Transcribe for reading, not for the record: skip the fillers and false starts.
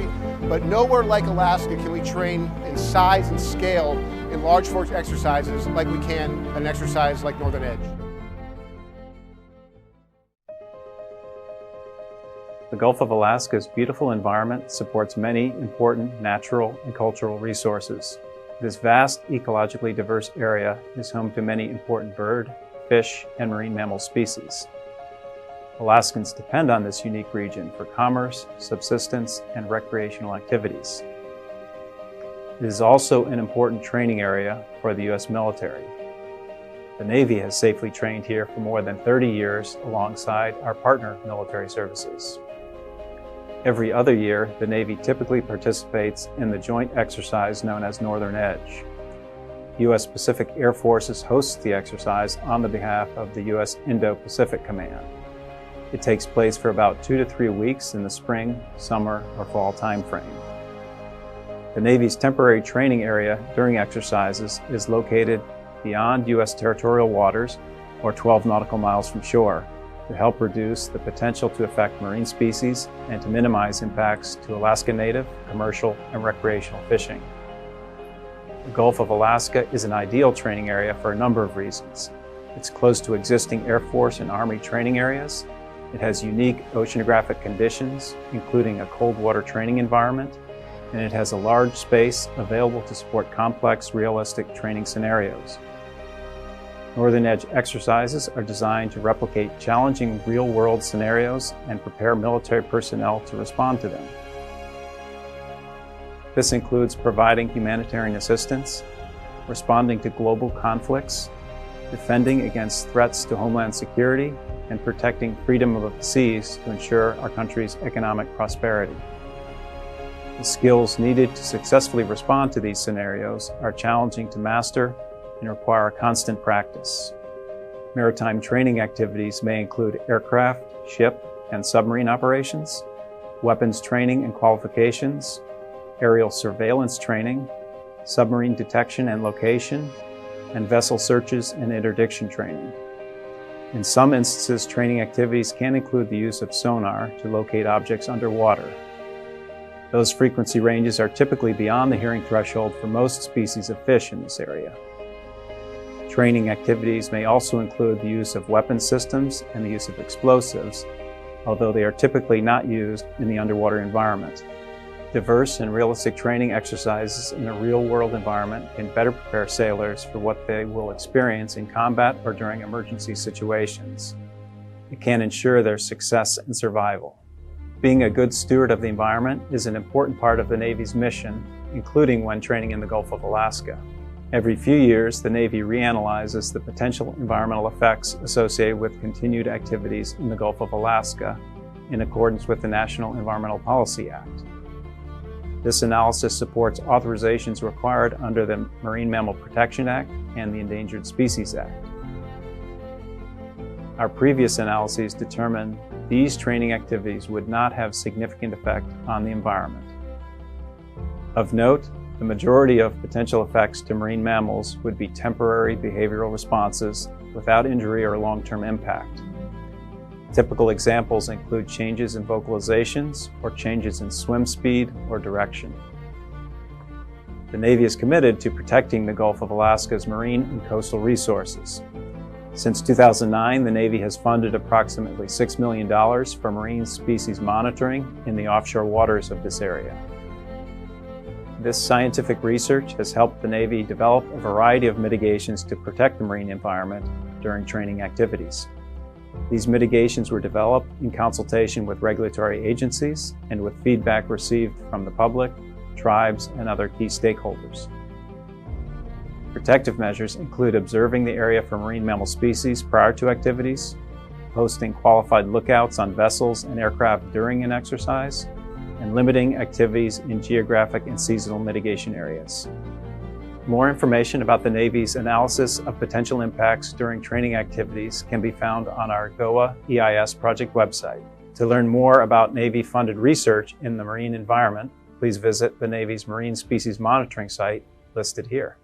country, but nowhere like Alaska can we train in size and scale in large force exercises like we can an exercise like Northern Edge. The Gulf of Alaska's beautiful environment supports many important natural and cultural resources. This vast, ecologically diverse area is home to many important bird, fish, and marine mammal species. Alaskans depend on this unique region for commerce, subsistence, and recreational activities. It is also an important training area for the U.S. military. The Navy has safely trained here for more than 30 years alongside our partner military services. Every other year, the Navy typically participates in the joint exercise known as Northern Edge. U.S. Pacific Air Forces hosts the exercise on the behalf of the U.S. Indo-Pacific Command. It takes place for about 2 to 3 weeks in the spring, summer, or fall timeframe. The Navy's temporary training area during exercises is located beyond U.S. territorial waters, or 12 nautical miles from shore, to help reduce the potential to affect marine species and to minimize impacts to Alaska Native, commercial, and recreational fishing. The Gulf of Alaska is an ideal training area for a number of reasons. It's close to existing Air Force and Army training areas. It has unique oceanographic conditions, including a cold water training environment, and it has a large space available to support complex, realistic training scenarios. Northern Edge exercises are designed to replicate challenging real-world scenarios and prepare military personnel to respond to them. This includes providing humanitarian assistance, responding to global conflicts, defending against threats to homeland security, and protecting freedom of the seas to ensure our country's economic prosperity. The skills needed to successfully respond to these scenarios are challenging to master and require constant practice. Maritime training activities may include aircraft, ship, and submarine operations, weapons training and qualifications, aerial surveillance training, submarine detection and location, and vessel searches and interdiction training. In some instances, training activities can include the use of sonar to locate objects underwater. Those frequency ranges are typically beyond the hearing threshold for most species of fish in this area. Training activities may also include the use of weapon systems and the use of explosives, although they are typically not used in the underwater environment. Diverse and realistic training exercises in a real-world environment can better prepare sailors for what they will experience in combat or during emergency situations. It can ensure their success and survival. Being a good steward of the environment is an important part of the Navy's mission, including when training in the Gulf of Alaska. Every few years, the Navy reanalyzes the potential environmental effects associated with continued activities in the Gulf of Alaska in accordance with the National Environmental Policy Act. This analysis supports authorizations required under the Marine Mammal Protection Act and the Endangered Species Act. Our previous analyses determined these training activities would not have significant effect on the environment. Of note, the majority of potential effects to marine mammals would be temporary behavioral responses without injury or long-term impact. Typical examples include changes in vocalizations or changes in swim speed or direction. The Navy is committed to protecting the Gulf of Alaska's marine and coastal resources. Since 2009, the Navy has funded approximately $6 million for marine species monitoring in the offshore waters of this area. This scientific research has helped the Navy develop a variety of mitigations to protect the marine environment during training activities. These mitigations were developed in consultation with regulatory agencies and with feedback received from the public, tribes, and other key stakeholders. Protective measures include observing the area for marine mammal species prior to activities, posting qualified lookouts on vessels and aircraft during an exercise, and limiting activities in geographic and seasonal mitigation areas. More information about the Navy's analysis of potential impacts during training activities can be found on our GOA EIS project website. To learn more about Navy-funded research in the marine environment, please visit the Navy's Marine Species Monitoring site listed here.